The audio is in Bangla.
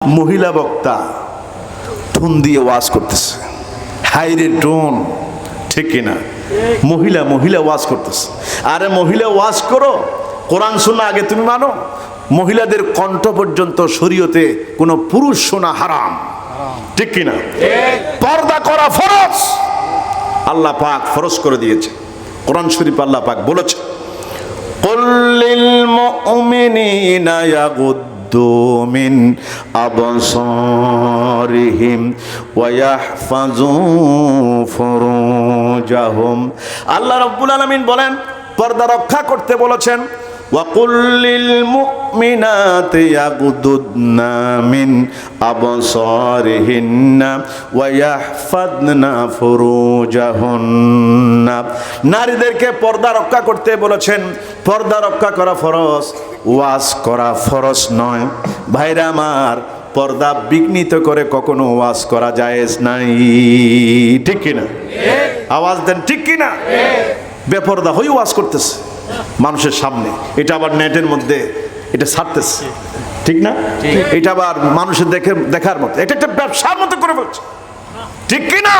মহিলা বক্তা টোন দিয়ে ওয়াজ করতেছে, হাইরে টোন, ঠিক কিনা? মহিলা মহিলা ওয়াজ করতেছে। আরে মহিলা ওয়াজ করো, কোরআন শোনা আগে তুমি মানো। মহিলাদের কণ্ঠ পর্যন্ত শরীয়তে কোনো পুরুষ শোনা হারাম, ঠিক কিনা? পর্দা করা ফরজ, আল্লাহ পাক ফরজ করে দিয়েছে। কোরআন শরীফ আল্লাহ পাক বলেছে, কুল লিল মুমিনিনা ইয়াগুদ্দু মিন আবসারিহিম ওয়া ইয়াহফাযু ফুরুজাহুম। আল্লাহ রাব্বুল আলামিন বলেন, পর্দা রক্ষা করতে বলেছেন। ওয়া কুল লিল মুমিনাতি ইয়াগুদ্দুনা মিন আবসারিহিন্না ওয়া ইয়াহফাযনা ফুরুজাহুন্না। নারীদেরকে পর্দা রক্ষা করতে বলেছেন। পর্দা রক্ষা করা ফরজ, ওয়াজ করা ফরজ নয়। ভাইরা আমার, পর্দা বিঘ্নিত করে কখনো ওয়াজ করা জায়েজ নাই, ঠিক কিনা? আওয়াজ দেন, ঠিক কিনা? বেপর্দা হয়ে ওয়াজ করতেছে মানুষের সামনে, এটা আবার নেটের মধ্যে এটা ছাড়তেছে, ঠিক না? এটা আবার মানুষের দেখার মতো, এটা একটা ব্যবসার মতো করে বলছে, ঠিক কিনা?